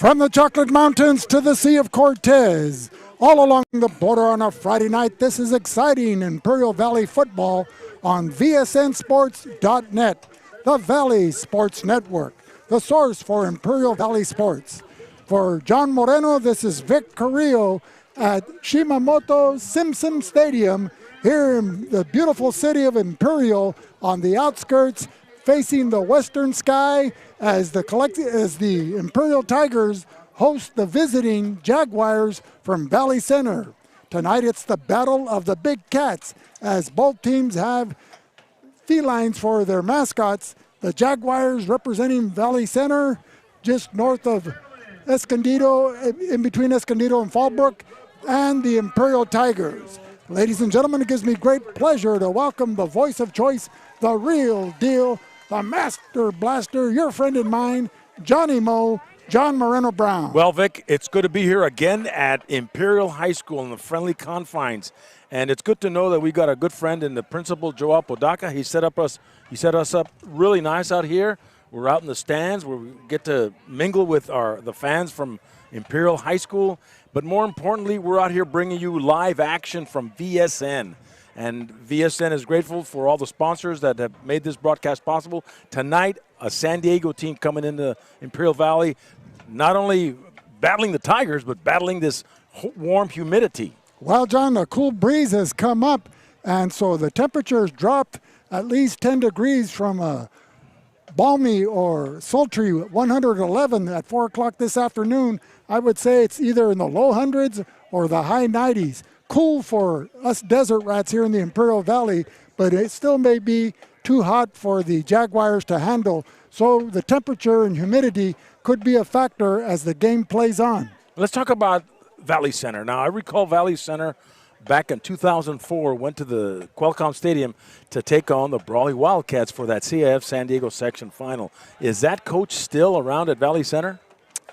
From the Chocolate Mountains to the Sea of Cortez, all along the border on a Friday night, this is exciting Imperial Valley football on VSNSports.net, the Valley Sports Network, the source for Imperial Valley sports. For John Moreno, this is Vic Carrillo at Shimamoto-Simpson Stadium here in the beautiful city of Imperial on the outskirts, facing the western sky as the Imperial Tigers host the visiting Jaguars from Valley Center. Tonight it's the battle of the big cats as both teams have felines for their mascots. The Jaguars representing Valley Center just north of Escondido, in between Escondido and Fallbrook, and the Imperial Tigers. Ladies and gentlemen, it gives me great pleasure to welcome the voice of choice, the real deal, the Master Blaster, your friend and mine, Johnny Mo, John Moreno Brown. Well, Vic, it's good to be here again at Imperial High School in the friendly confines. And it's good to know that we got a good friend in the principal, Joe Apodaca. He set us up really nice out here. We're out in the stands where we get to mingle with the fans from Imperial High School. But more importantly, we're out here bringing you live action from VSN. And VSN is grateful for all the sponsors that have made this broadcast possible. Tonight, a San Diego team coming into Imperial Valley, not only battling the Tigers, but battling this warm humidity. Well, John, a cool breeze has come up, and so the temperatures dropped at least 10 degrees from a balmy or sultry 111 at 4 o'clock this afternoon. I would say it's either in the low hundreds or the high 90s. Cool for us desert rats here in the Imperial Valley, but it still may be too hot for the Jaguars to handle. So the temperature and humidity could be a factor as the game plays on. Let's talk about Valley Center. Now, I recall Valley Center back in 2004 went to the Qualcomm Stadium to take on the Brawley Wildcats for that CIF San Diego section final. Is that coach still around at Valley Center?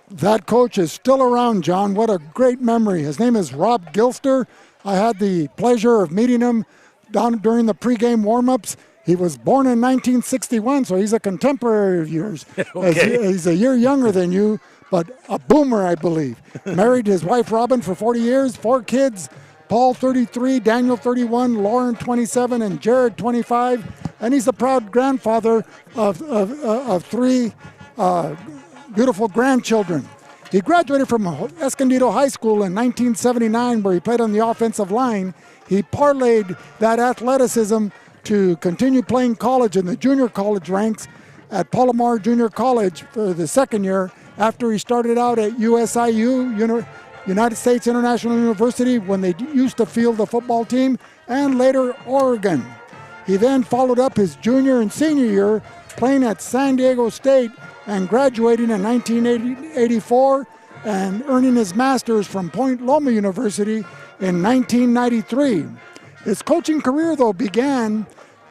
That coach is still around, John. What a great memory. His name is Rob Gilster. I had the pleasure of meeting him down during the pregame warm-ups. He was born in 1961, so he's a contemporary of yours. Okay. He's a year younger than you, but a boomer, I believe. Married his wife, Robin, for 40 years, 4 kids, Paul, 33, Daniel, 31, Lauren, 27, and Jared, 25. And he's the proud grandfather of 3 beautiful grandchildren. He graduated from Escondido High School in 1979, where he played on the offensive line. He parlayed that athleticism to continue playing college in the junior college ranks at Palomar Junior College for the second year after he started out at USIU, United States International University, when they used to field the football team, and later Oregon. He then followed up his junior and senior year playing at San Diego State and graduating in 1984 and earning his master's from Point Loma University in 1993. His coaching career, though, began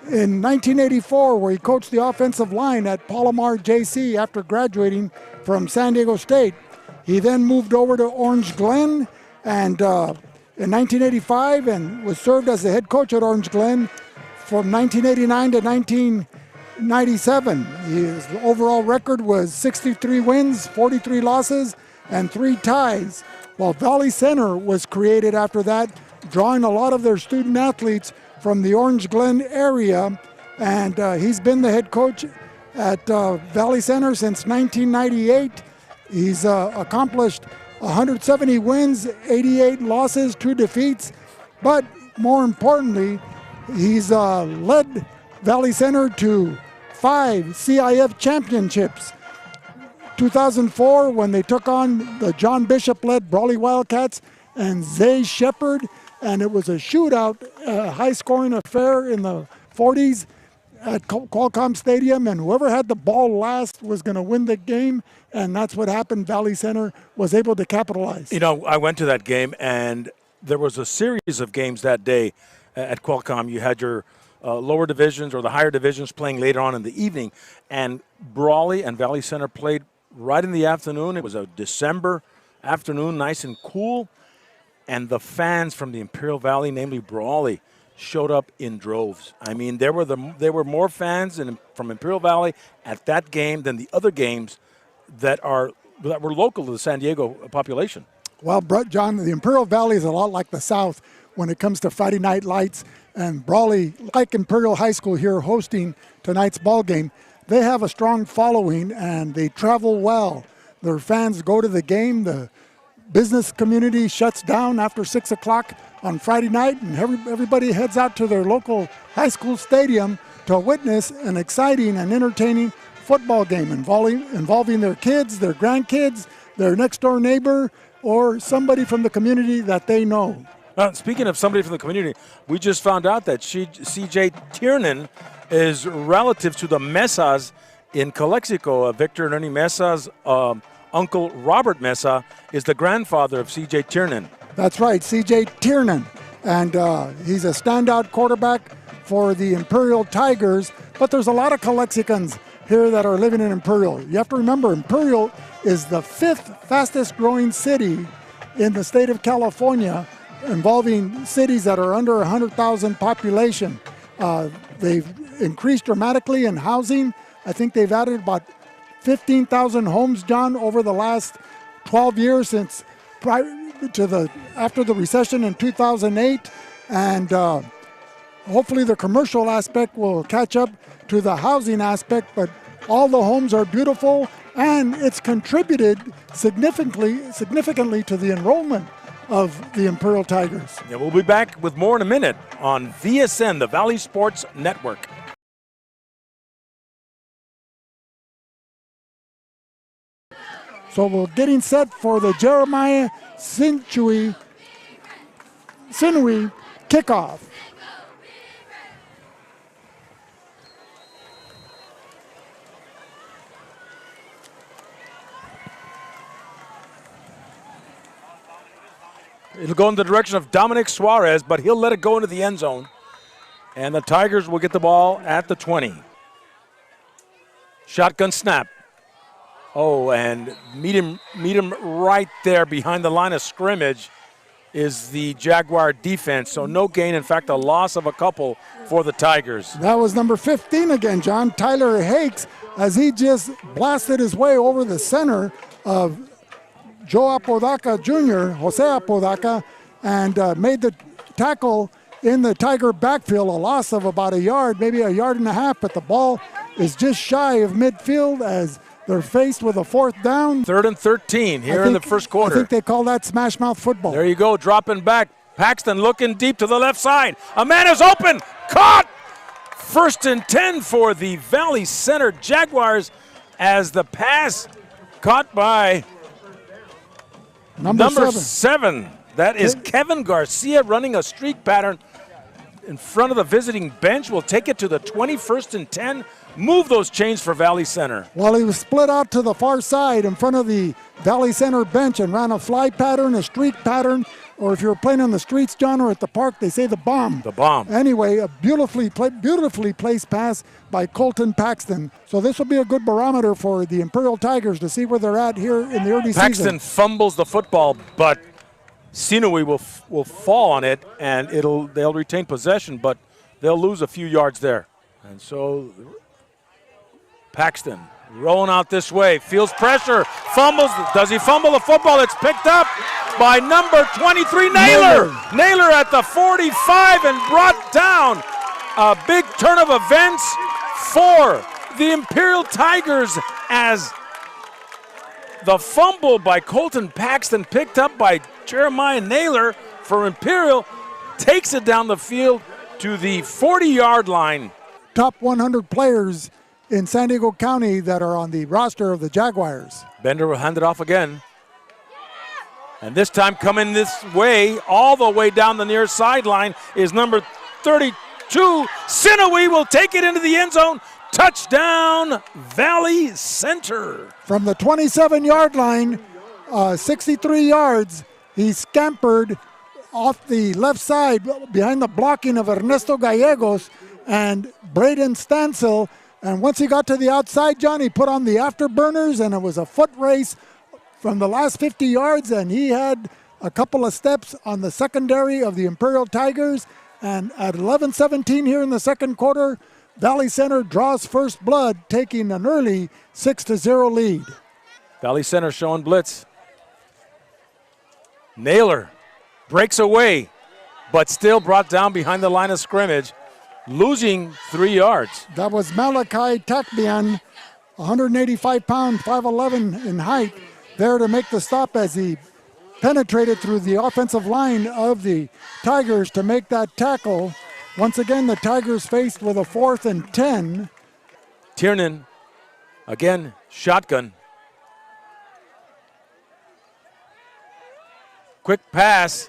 in 1984, where he coached the offensive line at Palomar JC after graduating from San Diego State. He then moved over to Orange Glen and in 1985 and was served as the head coach at Orange Glen from 1989 to 1997. His overall record was 63 wins, 43 losses, and 3 ties, while Valley Center was created after that, drawing a lot of their student athletes from the Orange Glen area, and he's been the head coach at Valley Center since 1998. He's accomplished 170 wins, 88 losses, 2 defeats, but more importantly, he's led Valley Center to 5 CIF championships. 2004, when they took on the John Bishop-led Brawley Wildcats and Zay Shepard, and it was a shootout, high-scoring affair in the 40s at Qualcomm Stadium, and whoever had the ball last was going to win the game, and that's what happened. Valley Center was able to capitalize. You know, I went to that game, and there was a series of games that day at Qualcomm. You had your lower divisions or the higher divisions playing later on in the evening, and Brawley and Valley Center played right in the afternoon. It was a December afternoon, nice and cool, and the fans from the Imperial Valley, namely Brawley, showed up in droves. I mean, there were more fans from Imperial Valley at that game than the other games that are that were local to the San Diego population. Well, John, the Imperial Valley is a lot like the South when it comes to Friday night lights, and Brawley, like Imperial High School here hosting tonight's ball game, they have a strong following and they travel well. Their fans go to the game. The business community shuts down after 6 o'clock on Friday night, and everybody heads out to their local high school stadium to witness an exciting and entertaining football game involving their kids, their grandkids, their next door neighbor, or somebody from the community that they know. Speaking of somebody from the community, we just found out that C.J. Tiernan is relative to the Mesas in Calexico. Victor and Ernie Mesa's uncle Robert Mesa is the grandfather of C.J. Tiernan. That's right, C.J. Tiernan. And he's a standout quarterback for the Imperial Tigers, but there's a lot of Calexicans here that are living in Imperial. You have to remember, Imperial is the 5th fastest growing city in the state of California, involving cities that are under 100,000 population. They've increased dramatically in housing. I think they've added about 15,000 homes, John, over the last 12 years since after the recession in 2008. And hopefully the commercial aspect will catch up to the housing aspect, but all the homes are beautiful, and it's contributed significantly to the enrollment of the Imperial Tigers. Yeah, we'll be back with more in a minute on VSN, the Valley Sports Network. So we're getting set for the Jeremiah Sinui kickoff. It'll go in the direction of Dominic Suarez, but he'll let it go into the end zone. And the Tigers will get the ball at the 20. Shotgun snap. Oh, and meet him right there behind the line of scrimmage is the Jaguar defense. So no gain, in fact, a loss of a couple for the Tigers. That was number 15 again, John, Tyler Hakes, as he just blasted his way over the center of Joe Apodaca Jr., Jose Apodaca, and made the tackle in the Tiger backfield, a loss of about a yard, maybe a yard and a half, but the ball is just shy of midfield as they're faced with a 4th down. 3rd and 13 here in the first quarter. I think they call that smash mouth football. There you go, dropping back. Paxton looking deep to the left side. A man is open, caught! 1st and 10 for the Valley Center Jaguars as the pass caught by Number 7. That is Kevin Garcia running a streak pattern in front of the visiting bench. Will take it to the 21st and 10. Move those chains for Valley Center. Well, he was split out to the far side in front of the Valley Center bench and ran a fly pattern, a streak pattern, or if you're playing on the streets, John, or at the park, they say the bomb. The bomb. Anyway, a beautifully placed pass by Colton Paxton. So this will be a good barometer for the Imperial Tigers to see where they're at here in the early season. Paxton fumbles the football, but Sinui will fall on it, and they'll retain possession, but they'll lose a few yards there. And so Paxton rolling out this way, feels pressure, fumbles. Does he fumble the football? It's picked up by number 23, Naylor. Naylor at the 45 and brought down. A big turn of events for the Imperial Tigers as the fumble by Colton Paxton picked up by Jeremiah Naylor for Imperial takes it down the field to the 40-yard line. Top 100 players in San Diego County that are on the roster of the Jaguars. Bender will hand it off again. And this time coming this way, all the way down the near sideline, is number 32. Sinui will take it into the end zone. Touchdown, Valley Center. From the 27-yard line, 63 yards, he scampered off the left side behind the blocking of Ernesto Gallegos and Braden Stansel. And once he got to the outside, John, he put on the afterburners, and it was a foot race from the last 50 yards, and he had a couple of steps on the secondary of the Imperial Tigers. And at 11:17 here in the second quarter, Valley Center draws first blood, taking an early 6-0 lead. Valley Center showing blitz. Naylor breaks away, but still brought down behind the line of scrimmage, losing 3 yards. That was Malachi Takbian, 185 pounds, 5'11 in height, there to make the stop as he penetrated through the offensive line of the Tigers to make that tackle. Once again, the Tigers faced with a 4th and 10. Tiernan, again, shotgun. Quick pass,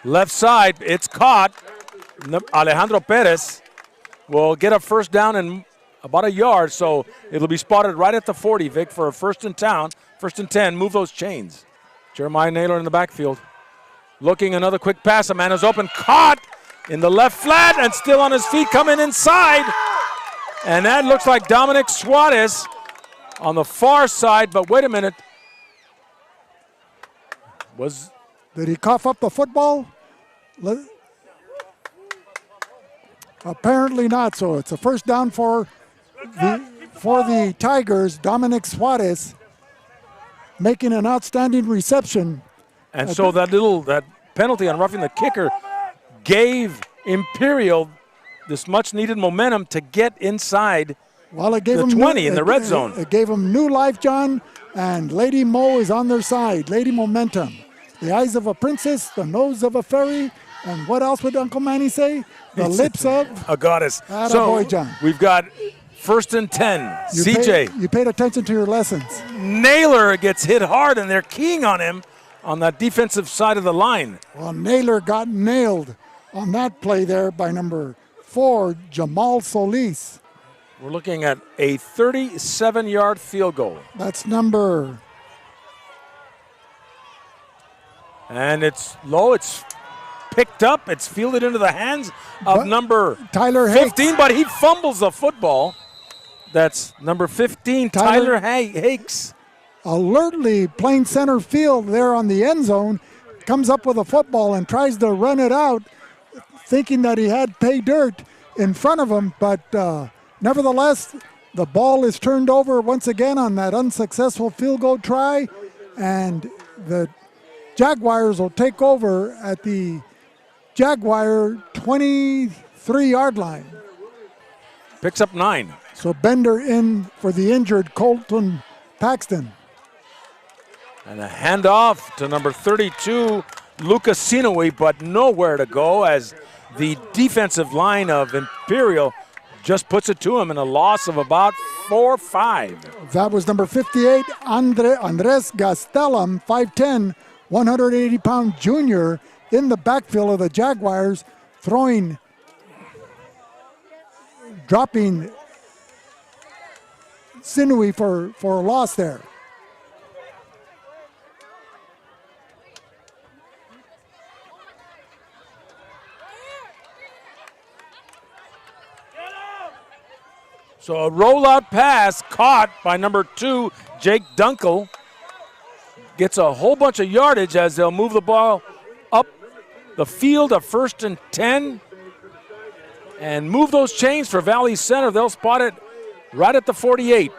left side, it's caught. Alejandro Perez will get a first down and about a yard, so it'll be spotted right at the 40, Vic, for a first and 10. Move those chains. Jeremiah Naylor in the backfield. Looking, another quick pass. A man is open, caught in the left flat and still on his feet, coming inside. And that looks like Dominic Suarez on the far side, but wait a minute. Did he cough up the football? Apparently not, so it's a first down for the Tigers. Dominic Suarez making an outstanding reception. And so that penalty on roughing the kicker gave Imperial this much-needed momentum to get inside it gave the 20 in the red zone. It gave them new life, John, and Lady Mo is on their side. Lady Momentum. The eyes of a princess, the nose of a fairy, and what else would Uncle Manny say? The lips of a goddess. Attaboy, John. We've got first and 10. CJ. You paid attention to your lessons. Naylor gets hit hard, and they're keying on him on that defensive side of the line. Well, Naylor got nailed on that play there by number 4, Jamal Solis. We're looking at a 37-yard field goal. That's number. And it's low. It's picked up. It's fielded into the hands of number Tyler 15, Hakes. but he fumbles the football. That's number 15, Tyler Hakes. Alertly playing center field there on the end zone, comes up with a football and tries to run it out, thinking that he had pay dirt in front of him, but nevertheless, the ball is turned over once again on that unsuccessful field goal try, and the Jaguars will take over at the Jaguar 23-yard line. Picks up 9. So Bender in for the injured Colton Paxton. And a handoff to number 32, Lucas Sinoe, but nowhere to go as the defensive line of Imperial just puts it to him in a loss of about 4-5. That was number 58, Andres Gastelum, 5'10", 180-pound junior in the backfield of the Jaguars, dropping Sinoe for a loss there. So a rollout pass caught by number 2, Jake Dunkel. Gets a whole bunch of yardage as they'll move the ball up the field of first and 10 and move those chains for Valley Center. They'll spot it right at the 48.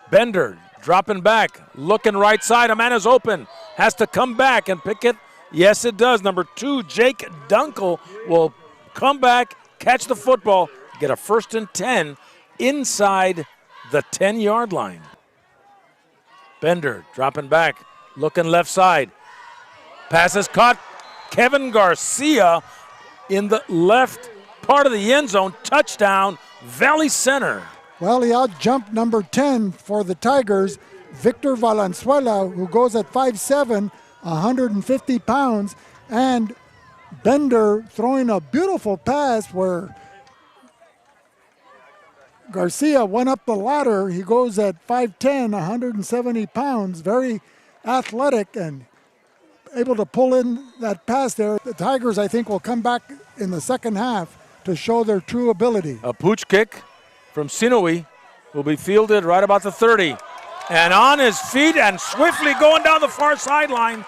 Bender dropping back, looking right side. A man is open, has to come back and pick it. Yes, it does. Number 2, Jake Dunkel will come back, catch the football, get a first and 10 inside the 10-yard line. Bender dropping back, looking left side. Pass is caught. Kevin Garcia in the left part of the end zone. Touchdown, Valley Center. Well, he out-jumped number 10 for the Tigers, Victor Valenzuela, who goes at 5'7", 150 pounds, and Bender throwing a beautiful pass where Garcia went up the ladder. He goes at 5'10", 170 pounds, very athletic and able to pull in that pass there. The Tigers, I think, will come back in the second half to show their true ability. A pooch kick from Sinoe will be fielded right about the 30. And on his feet and swiftly going down the far sideline.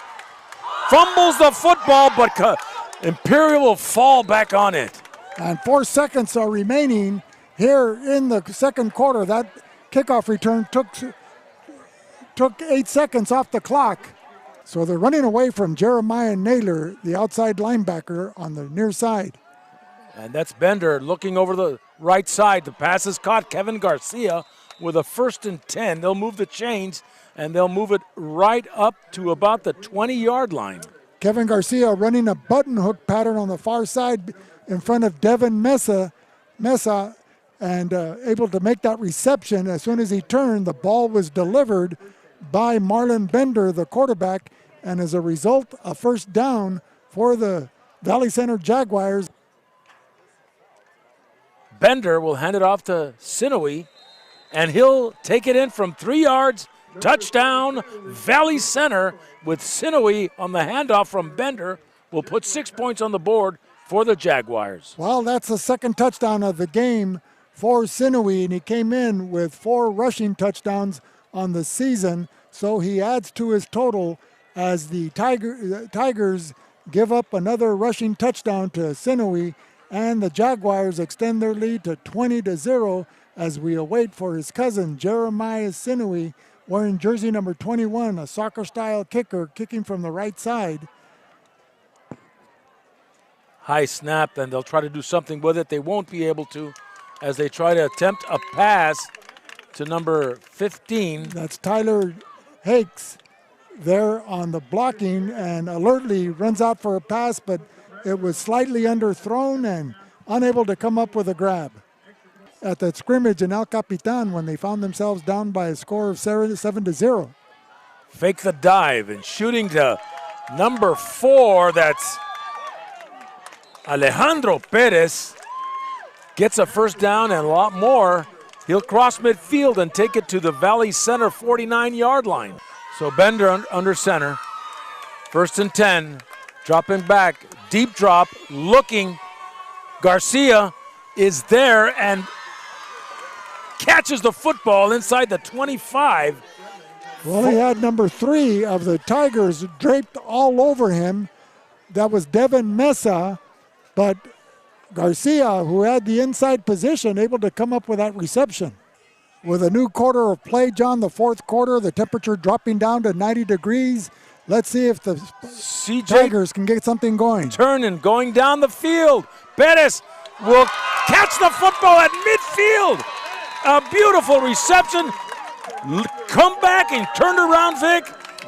Fumbles the football, but Imperial will fall back on it. And 4 seconds are remaining here in the second quarter. That kickoff return took 8 seconds off the clock. So they're running away from Jeremiah Naylor, the outside linebacker on the near side. And that's Bender looking over the right side. The pass is caught. Kevin Garcia with a 1st and 10. They'll move the chains, and they'll move it right up to about the 20-yard line. Kevin Garcia running a button hook pattern on the far side in front of Devin Mesa, and able to make that reception. As soon as he turned, the ball was delivered by Marlon Bender, the quarterback, and as a result, a 1st down for the Valley Center Jaguars. Bender will hand it off to Sinoway, and he'll take it in from 3 yards. Touchdown, Valley Center, with Sinoway on the handoff from Bender. Will put 6 points on the board for the Jaguars. Well, that's the 2nd touchdown of the game for Sinoway, and he came in with 4 rushing touchdowns on the season, so he adds to his total as the Tigers give up another rushing touchdown to Sinoway, and the Jaguars extend their lead to 20-0 as we await for his cousin Jeremiah Sinoway, wearing jersey number 21, a soccer-style kicker, kicking from the right side. High snap, and they'll try to do something with it. They won't be able to as they try to attempt a pass to number 15. That's Tyler Hakes there on the blocking, and alertly runs out for a pass, but it was slightly underthrown and unable to come up with a grab. At that scrimmage in El Capitan when they found themselves down by a score of 7-0. Fake the dive and shooting to number 4. That's Alejandro Perez. Gets a 1st down and a lot more. He'll cross midfield and take it to the Valley Center 49-yard line. So Bender under center. 1st and 10. Dropping back. Deep drop. Looking. Garcia is there and catches the football inside the 25. Well, he had number 3 of the Tigers draped all over him. That was Devin Mesa, but Garcia, who had the inside position, able to come up with that reception. With a new quarter of play, John, the 4th quarter, the temperature dropping down to 90 degrees. Let's see if the Tigers can get something going. Turning, going down the field. Perez will catch the football at midfield. A beautiful reception. Come back and turned around, Vic.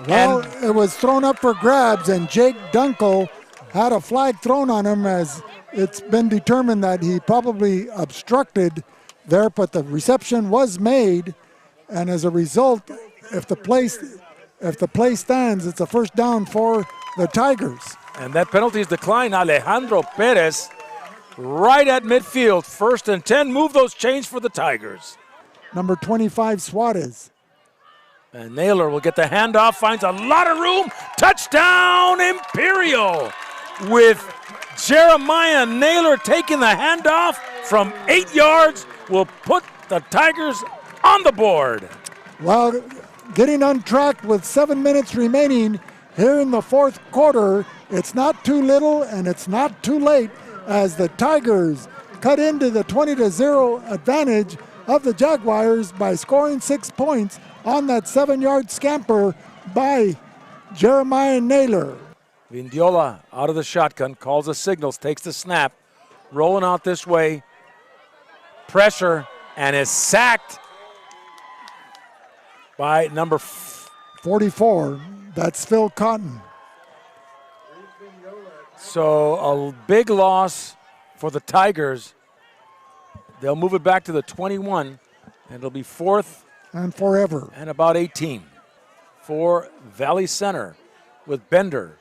Well, it was thrown up for grabs, and Jake Dunkel had a flag thrown on him, as it's been determined that he probably obstructed there, but the reception was made, and as a result, if the play stands, it's a 1st down for the Tigers. And that penalty is declined. Alejandro Perez right at midfield. 1st and 10. Move those chains for the Tigers. Number 25, Suarez. And Naylor will get the handoff, finds a lot of room. Touchdown, Imperial! With Jeremiah Naylor taking the handoff from 8 yards, will put the Tigers on the board. Well, getting on track with 7 minutes remaining here in the 4th quarter. It's not too little and it's not too late as the Tigers cut into the 20-0 advantage of the Jaguars by scoring 6 points on that 7-yard scamper by Jeremiah Naylor. Vindiola out of the shotgun, calls the signals, takes the snap, rolling out this way, pressure, and is sacked by number 44. That's Phil Cotton. So a big loss for the Tigers. They'll move it back to the 21, and it'll be 4th and forever. And about 18 for Valley Center with Bender.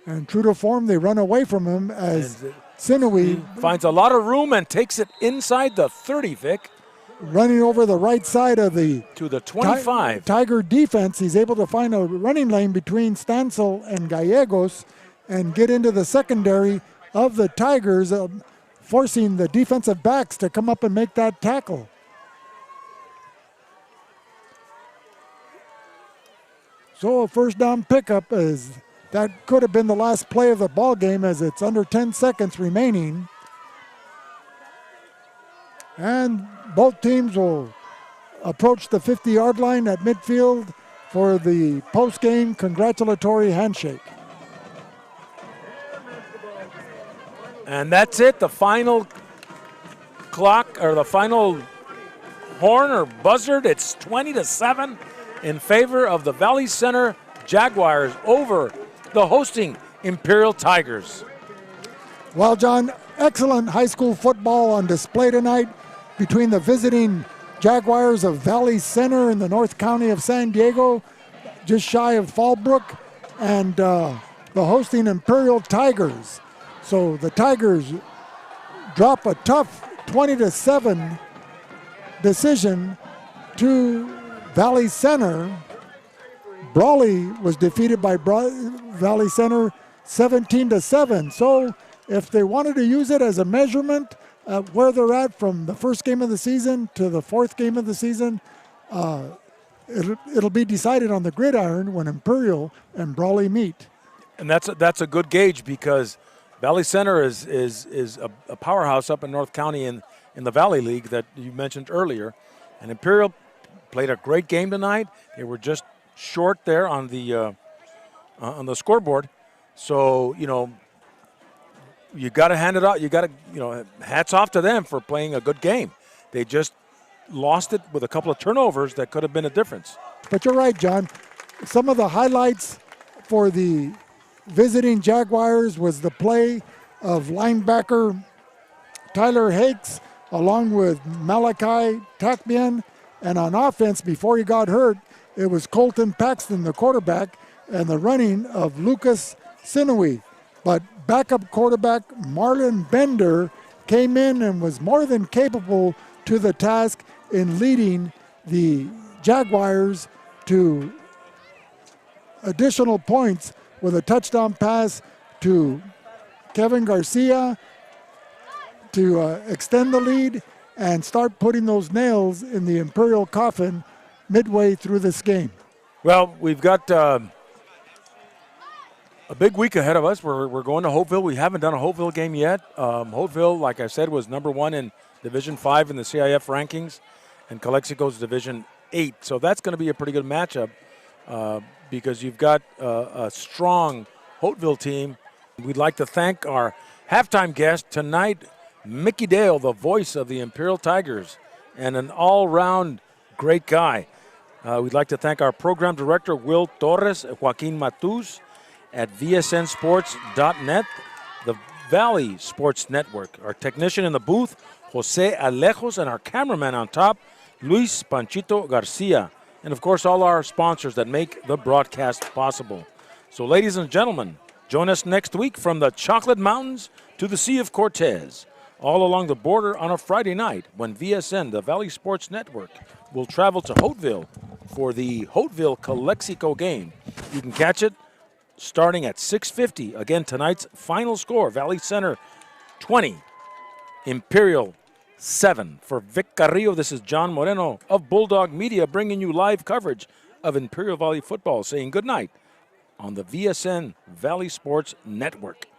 And true to form, they run away from him as Sinoway finds a lot of room and takes it inside the 30, Vic. Running over the right side of the to the 25. Tiger defense. He's able to find a running lane between Stansel and Gallegos and get into the secondary of the Tigers, forcing the defensive backs to come up and make that tackle. So a 1st down pickup, is that could have been the last play of the ball game, as it's under 10 seconds remaining. And both teams will approached the 50-yard line at midfield for the post-game congratulatory handshake. And that's it. The final clock, or the final horn or buzzard, it's 20-7 in favor of the Valley Center Jaguars over the hosting Imperial Tigers. Well, John, excellent high school football on display tonight between the visiting Jaguars of Valley Center in the North County of San Diego, just shy of Fallbrook, and the hosting Imperial Tigers. So the Tigers drop a tough 20-7 decision to Valley Center. Brawley was defeated by Valley Center 17-7. So if they wanted to use it as a measurement of where they're at from the first game of the season to the fourth game of the season, it'll be decided on the gridiron when Imperial and Brawley meet. And that's a good gauge, because Valley Center is a powerhouse up in North County in the Valley League that you mentioned earlier. And Imperial played a great game tonight. They were just short there on the scoreboard. So, you got to hand it out. You got to, hats off to them for playing a good game. They just lost it with a couple of turnovers that could have been a difference. But you're right, John. Some of the highlights for the visiting Jaguars was the play of linebacker Tyler Hakes along with Malachi Takbian. And on offense, before he got hurt, it was Colton Paxton, the quarterback, and the running of Lucas Sinui. But backup quarterback Marlon Bender came in and was more than capable to the task in leading the Jaguars to additional points with a touchdown pass to Kevin Garcia to extend the lead and start putting those nails in the Imperial coffin midway through this game. Well, we've got a big week ahead of us. We're going to Hopeville. We haven't done a Hopeville game yet. Hopeville, like I said, was number 1 in Division 5 in the CIF rankings, and Calexico's Division 8. So that's going to be a pretty good matchup because you've got a strong Hopeville team. We'd like to thank our halftime guest tonight, Mickey Dale, the voice of the Imperial Tigers, and an all-round great guy. We'd like to thank our program director, Will Torres, Joaquin Matus, at vsnsports.net, the Valley Sports Network. Our technician in the booth, Jose Alejos, and our cameraman on top, Luis Panchito Garcia. And, of course, all our sponsors that make the broadcast possible. So, ladies and gentlemen, join us next week from the Chocolate Mountains to the Sea of Cortez, all along the border on a Friday night when VSN, the Valley Sports Network, will travel to Hopeville for the Hopeville-Calexico game. You can catch it starting at 6:50. Again, tonight's final score, Valley Center 20, Imperial 7. For Vic Carrillo, this is John Moreno of Bulldog Media bringing you live coverage of Imperial Valley football, saying good night on the VSN Valley Sports Network.